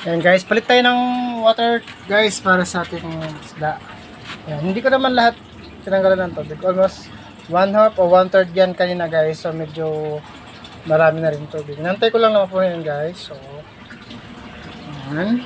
Ayan guys, palit tayo ng water guys para sa ating isda. Ayan, hindi ko naman lahat tinanggalan ng tubig. Almost 1/2 o 1/3 yan kanina guys. So medyo marami na rin tubig. Nantay ko lang naman po yun guys. So, ayan.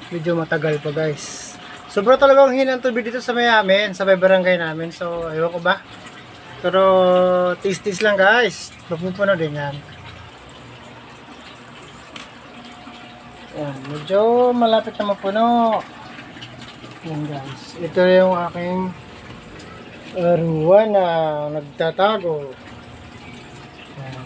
Medyo matagal pa guys. Sobra talagang hinang tubig dito sa may amin, sa may barangay namin. So, ayaw ko ba? Pero, tis-tis lang guys. Mapupuno din yan. Ayan, medyo malapit na mapuno. Ayan guys. Ito yung aking ruwan na nagtatago. Ayan.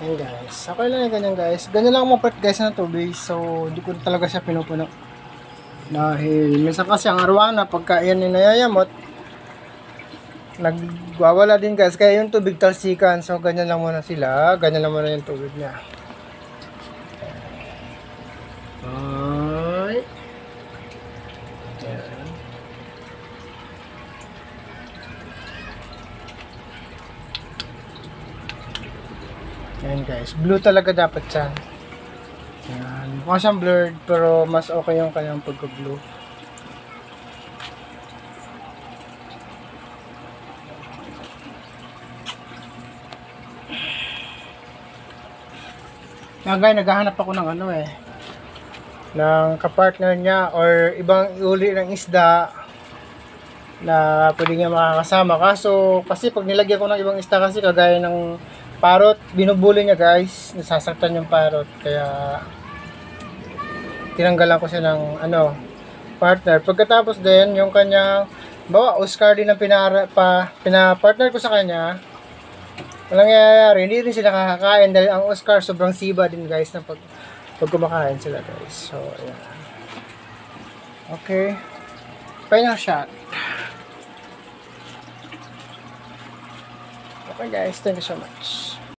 Ayan guys, okay lang yung ganyan guys. Ganyan lang umapat guys ng tubig. So, hindi ko talaga siya pinupuno. Dahil, minsan kasi ang arwana, pagka yan ninayayamot, nagwawala din guys. Kaya yung tubig talsikan. So, ganyan lang muna sila. Ganyan lang muna yung tubig niya. Ay. Ayan. Ayan guys, blue talaga dapat siya. Ayan, mukha siyang blurred pero mas okay yung kanyang pagka-blue. Yan guys, naghahanap ako ng ano ng kapartner niya or ibang uli ng isda na pwede niya makakasama. Kaso, kasi pag nilagyan ko ng ibang isda kasi kagaya ng parot, binubuli niya guys, nasasaktan yung parot, kaya tinanggalan ko siya ng partner. Pagkatapos din yung kanyang Oscar din ang pina-partner ko sa kanya. Walang nangyayari, hindi rin sila kakakain dahil ang Oscar sobrang siba din guys na pag kumakain sila guys. So ayan. Okay, final shot. Okay guys, thank you so much.